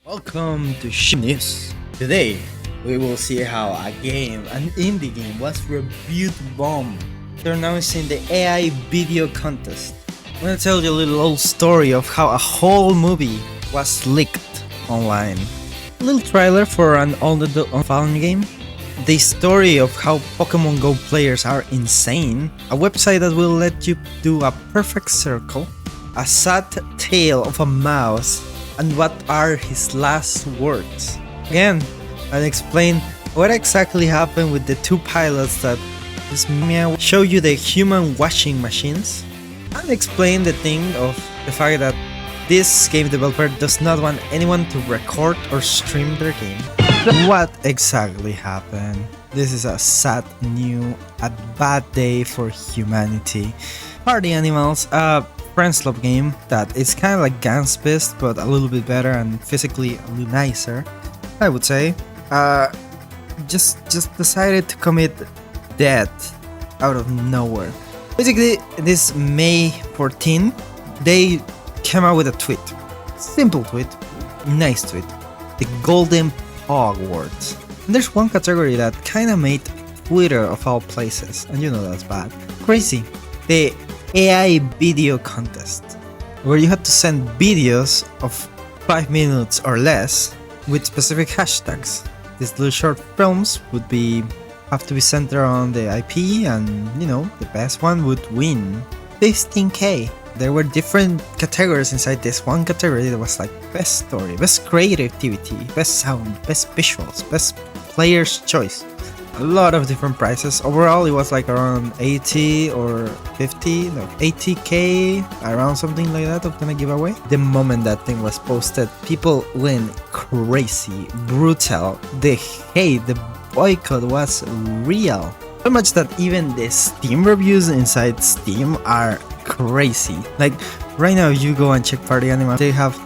Welcome to News. Today, we will see how an indie game, was reviewed bomb after announcing the AI video contest. I'm gonna tell you a little old story of how a whole movie was leaked online. A little trailer for an Undertale FanGame. The story of how Pokemon Go players are insane. A website that will let you do a perfect circle. A sad tale of a mouse, and what are his last words. Again, I'll explain what exactly happened with the two pilots that this Miau show you the human washing machines, and explain the thing of the fact that this game developer does not want anyone to record or stream their game. What exactly happened? This is a sad a bad day for humanity. Party Animals, friends love game that is kind of like Gans Fist, but a little bit better and physically a little nicer, I would say. Just decided to commit death out of nowhere. Basically, this May 14, they came out with a tweet. Simple tweet, nice tweet. The Golden Paw Awards. And there's one category that kind of made Twitter of all places, and you know that's bad. Crazy. The AI video contest, where you had to send videos of 5 minutes or less with specific hashtags. These little short films would have to be centered on the IP, and the best one would win 15k. There were different categories inside this one category. There was like best story, best creativity, best sound, best visuals, best player's choice. A lot of different prizes. Overall, it was like around 80 or 50, no, 80k, around something like that of gonna give away. The moment that thing was posted, people went crazy, brutal. The hate, the boycott was real. So much that even the Steam reviews inside Steam are crazy. Like right now, you go and check Party Animal, they have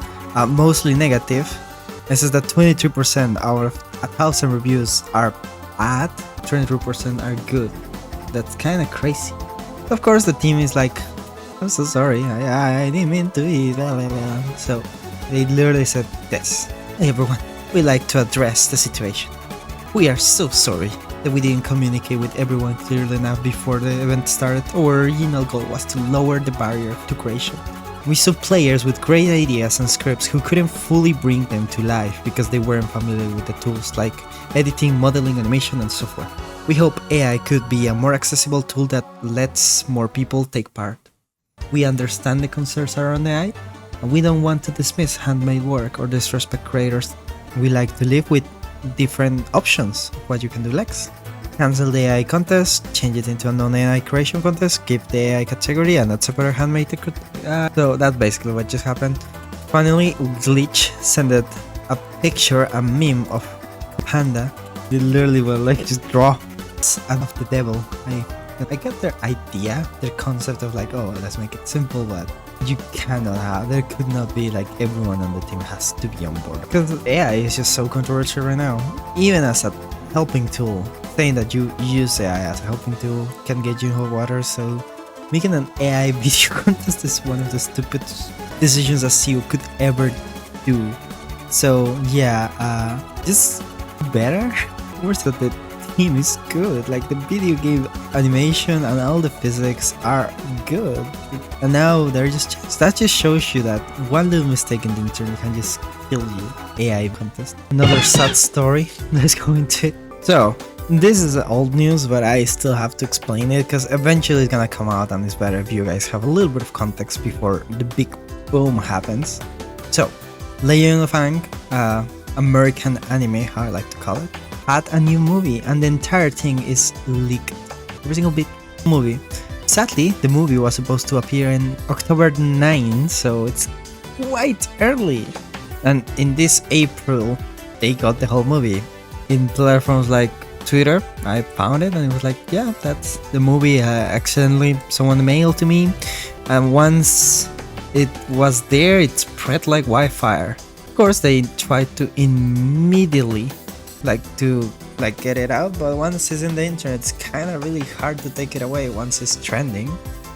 mostly negative. It says that 22% out of 1,000 reviews are bad, 23% are good. That's kind of crazy. Of course, the team is like, I'm so sorry, I didn't mean to be blah, blah, blah. So they literally said this: hey everyone, we like to address the situation. We are so sorry that we didn't communicate with everyone clearly enough before the event started. Our original goal was to lower the barrier to creation. We saw players with great ideas and scripts who couldn't fully bring them to life because they weren't familiar with the tools like editing, modeling, animation, and so forth. We hope AI could be a more accessible tool that lets more people take part. We understand the concerns around AI, and we don't want to dismiss handmade work or disrespect creators. We like to live with different options of what you can do next. Cancel the AI contest, change it into a non-AI creation contest, keep the AI category, and that's a better handmade. So that's basically what just happened. Finally, Glitch sent a picture, a meme of Panda. They literally were like, just draw out of the devil. I get their idea, their concept of like, oh, let's make it simple, but you cannot have, there could not be like everyone on the team has to be on board. Because AI is just so controversial right now. Even as a helping tool, saying that you use AI as a helping tool can get you in hot water, so making an AI video contest is one of the stupidest decisions a CEO could ever do. So yeah, just better. Worse that the team is good, like the video game animation and all the physics are good, and now they're just changed. That just shows you that one little mistake in the internet can just kill you. AI contest. Another sad story. Let's go into it. So this is old news, but I still have to explain it because eventually it's gonna come out, and it's better if you guys have a little bit of context before the big boom happens. So Legend of Fang, American anime, how I like to call it, had a new movie, and the entire thing is leaked. Every single bit movie. Sadly, the movie was supposed to appear in October 9, so it's quite early. And in this April, they got the whole movie. In platforms like Twitter, I found it, and it was like, yeah, that's the movie. Accidentally, someone mailed to me, and once it was there, it spread like wildfire. Of course, they tried to immediately get it out, but once it's in the internet, it's kind of really hard to take it away once it's trending.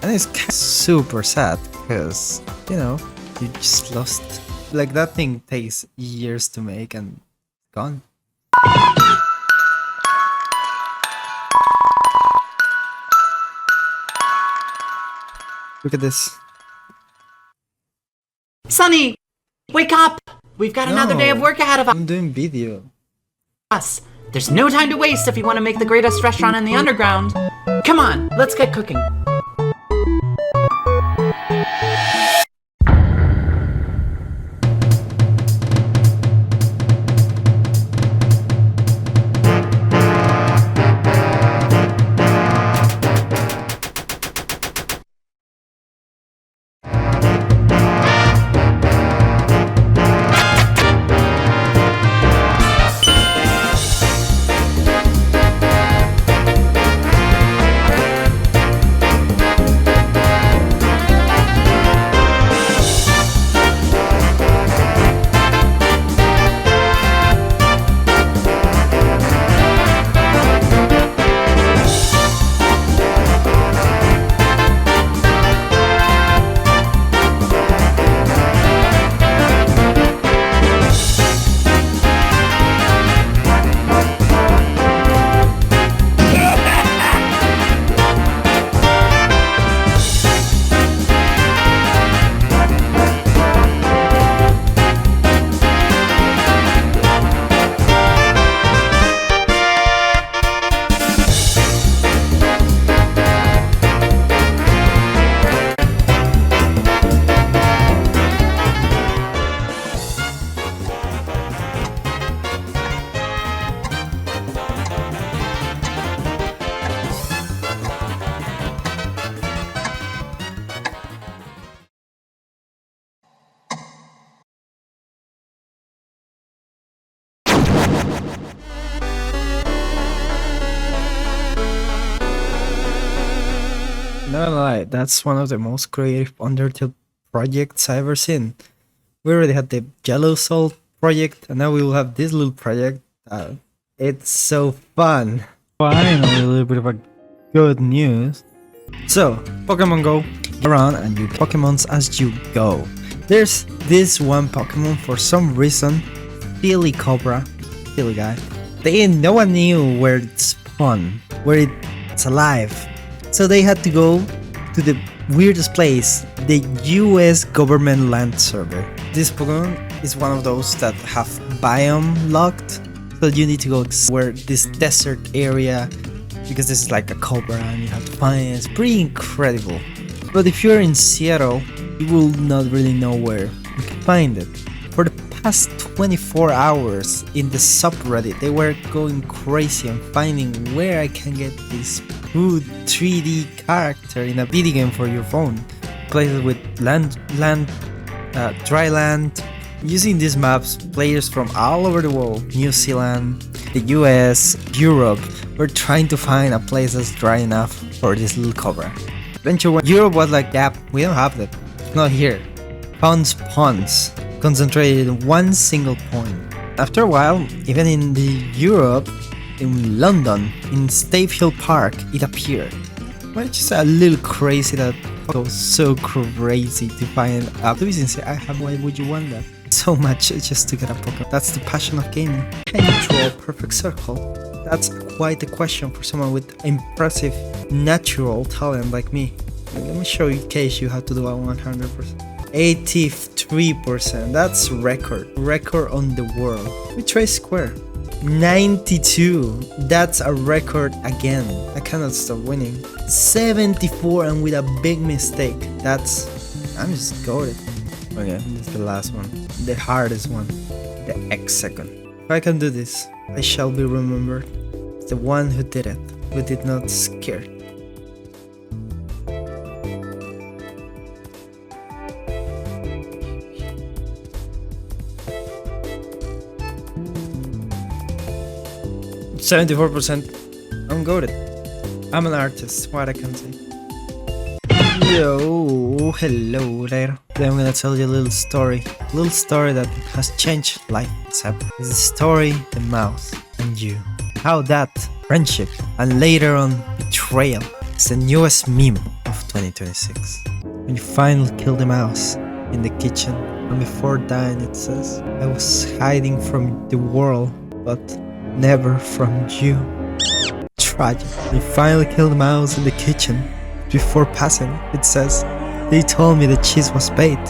And it's super sad because you just lost Like that thing takes years to make and gone. Look at this. Sonny, wake up! We've got another day of work ahead of I'm doing video. us. There's no time to waste if you want to make the greatest restaurant in the underground. Come on, let's get cooking. Not gonna lie, that's one of the most creative Undertale projects I've ever seen. We already had the Yellow Soul project, and now we will have this little project. It's so fun. Finally, a little bit of a good news. So, Pokemon Go, around and you Pokemons as you go. There's this one Pokemon for some reason, Silly Cobra, silly guy. No one knew where it's spawned, where it's alive. So they had to go to the weirdest place, the US government land server. This Pokemon is one of those that have biome locked, so you need to go where this desert area, because this is like a cobra and you have to find it. It's pretty incredible. But if you're in Seattle, you will not really know where you can find it. For the past 24 hours in the subreddit, they were going crazy and finding where I can get this good 3D character in a video game for your phone. Places with dry land. Using these maps, players from all over the world, New Zealand, the US, Europe, were trying to find a place that's dry enough for this little cobra. Eventually, Europe was like, yeah, we don't have that. It's not here. Found spawns, concentrated in one single point. After a while, even in the Europe, in London, in Stave Hill Park, it appeared. Which is a little crazy that it was so crazy to find a why would you want that? So much just to get a Pokemon. That's the passion of gaming. Can you draw a perfect circle? That's quite a question for someone with impressive natural talent like me. Let me show you in case you have to do a 100%. 83%, that's record on the world. We try Square. 92, that's a record again. I cannot stop winning. 74 and with a big mistake. I'm just goated. Okay, this is the last one. The hardest one. The X-Second. If I can do this, I shall be remembered. The one who did it, who did not scare. %. I'm goated. I'm an artist, what I can say. Yo, hello there. Today I'm gonna tell you a little story that has changed life. It's the story, the mouse, and you. How that friendship and later on betrayal is the newest meme of 2026. When you finally kill the mouse in the kitchen And before dying, it says, I was hiding from the world, but never from you. Tragic. They finally killed the mouse in the kitchen. Before passing, it says, they told me the cheese was baked.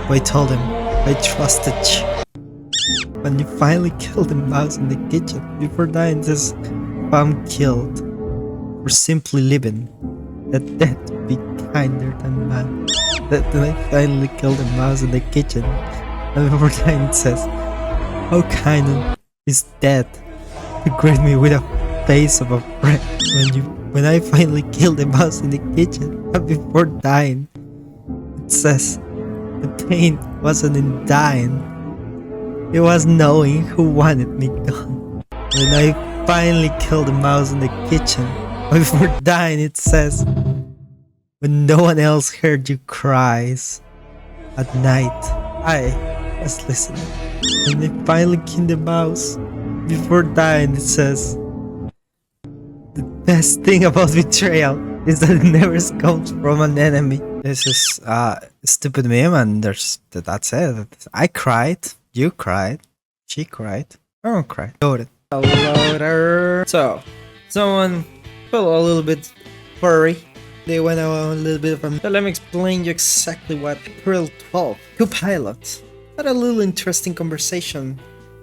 But I told him, I trusted you. When you finally killed the mouse in the kitchen, before dying, it says, if I'm killed for simply living, that death be kinder than man. Then I finally killed the mouse in the kitchen, and before dying, it says, how kind is death to greet me with a face of a friend. When I finally killed the mouse in the kitchen, and before dying, it says, the pain wasn't in dying, it was knowing who wanted me gone. When I finally killed the mouse in the kitchen, and before dying, it says, when no one else heard your cries at night, I was listening. When they finally killed the mouse, before dying, it says, the best thing about betrayal is that it never comes from an enemy. This is a stupid meme, and that's it. I cried, you cried, she cried, everyone cried. Loaded. Loader. So, someone felt a little bit furry. They went a little bit from. So let me explain you exactly what April 12th. Two pilots had a little interesting conversation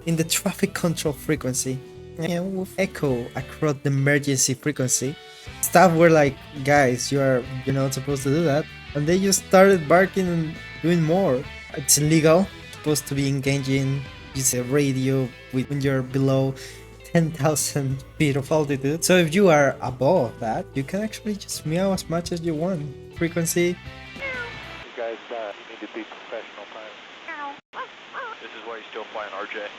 in the traffic control frequency. And with echo across the emergency frequency. Staff were like, guys, you're not supposed to do that. And they just started barking and doing more. It's illegal. Supposed to be engaging, use a radio when you're below 10,000 feet of altitude. So if you are above that, you can actually just meow as much as you want. Frequency. You guys need to be professional pilots. This is why you're still flying RJ.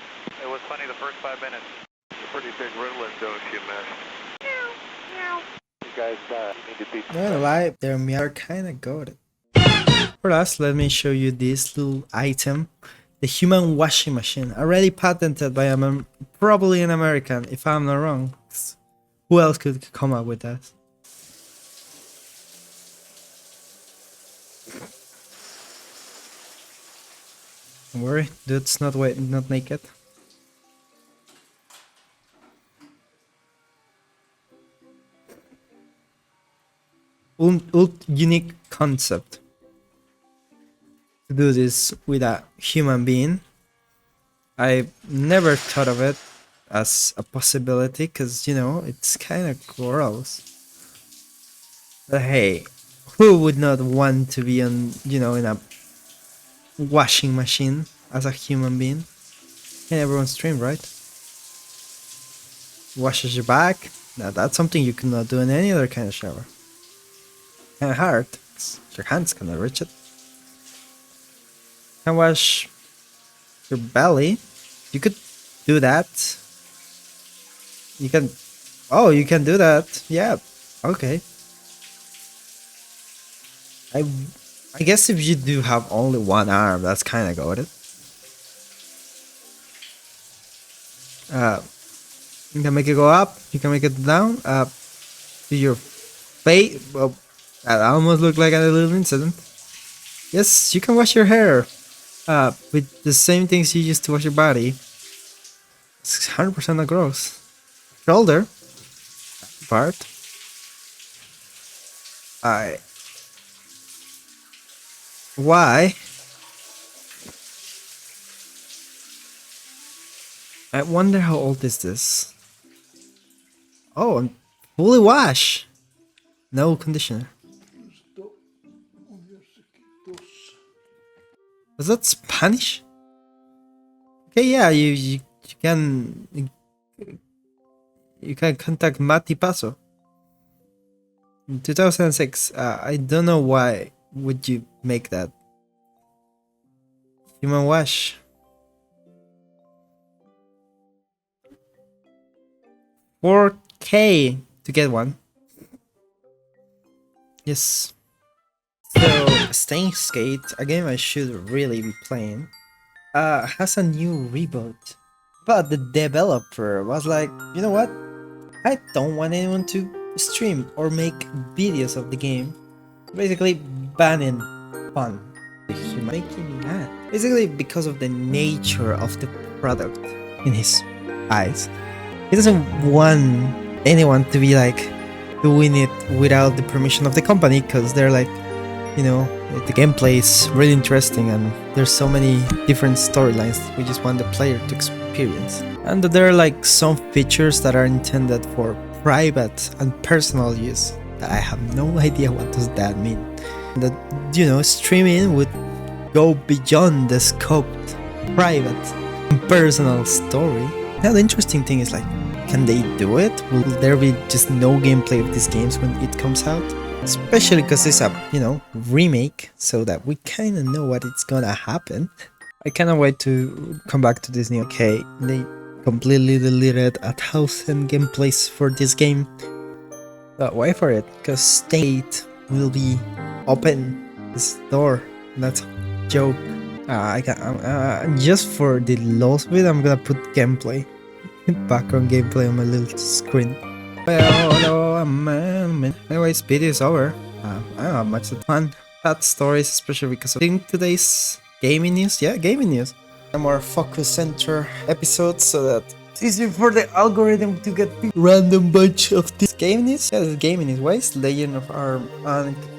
It was funny the first 5 minutes. It's a pretty big riddle, don't you, miss? You guys need to be Not gonna lie, their meow are kinda goated. For us, let me show you this little item. The human washing machine, already patented by probably an American, if I'm not wrong. Who else could come up with that? Don't worry, dude's not naked. Unique concept to do this with a human being. I never thought of it as a possibility because, it's kind of gross. But hey, who would not want to be in a washing machine as a human being? And everyone's dream, right? Washes your back. Now that's something you cannot do in any other kind of shower. Kind of hard. Your hands cannot reach it. Can wash your belly. You could do that. You can. Oh, you can do that. Yeah. Okay. I guess if you do have only one arm, that's kind of goated. You can make it go up. You can make it down. To your face. Well, that almost looked like a little incident. Yes, you can wash your hair. With the same things you use to wash your body. It's 100% not gross. Shoulder. That part. Why? I wonder how old is this? Oh, fully wash. No conditioner. Was that Spanish? Okay, yeah, you can contact Mati Paso. In 2006, I don't know why would you make that. Human wash. $4K to get one. Yes. So, Steins, a game I should really be playing, has a new reboot. But the developer was like, you know what? I don't want anyone to stream or make videos of the game. Basically, banning fun. Making me mad. Basically, because of the nature of the product in his eyes, he doesn't want anyone to be like doing it without the permission of the company, because they're like, you know, the gameplay is really interesting and there's so many different storylines we just want the player to experience. And there are like some features that are intended for private and personal use that I have no idea what does that mean. That, you know, streaming would go beyond the scoped private and personal story. Now the interesting thing is like, can they do it? Will there be just no gameplay of these games when it comes out? Especially because it's a, you know, remake, so that we kind of know what it's gonna happen. I cannot wait to come back to Disney. Okay, they completely deleted 1,000 gameplays for this game. But wait for it, because State will be open this door. That's a joke. Just for the loss of it, I'm gonna put gameplay. Background gameplay on my little screen. Well, man. Anyways, video is over. I don't have much of fun. Bad stories, especially because of today's gaming news. Yeah, gaming news. A more focus center episodes so that it's easier for the algorithm to get the random bunch of this gaming news. Yeah, this gaming news. Why is Legend of Arm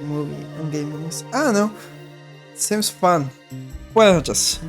movie and gaming news? I don't know. Seems fun. Well, just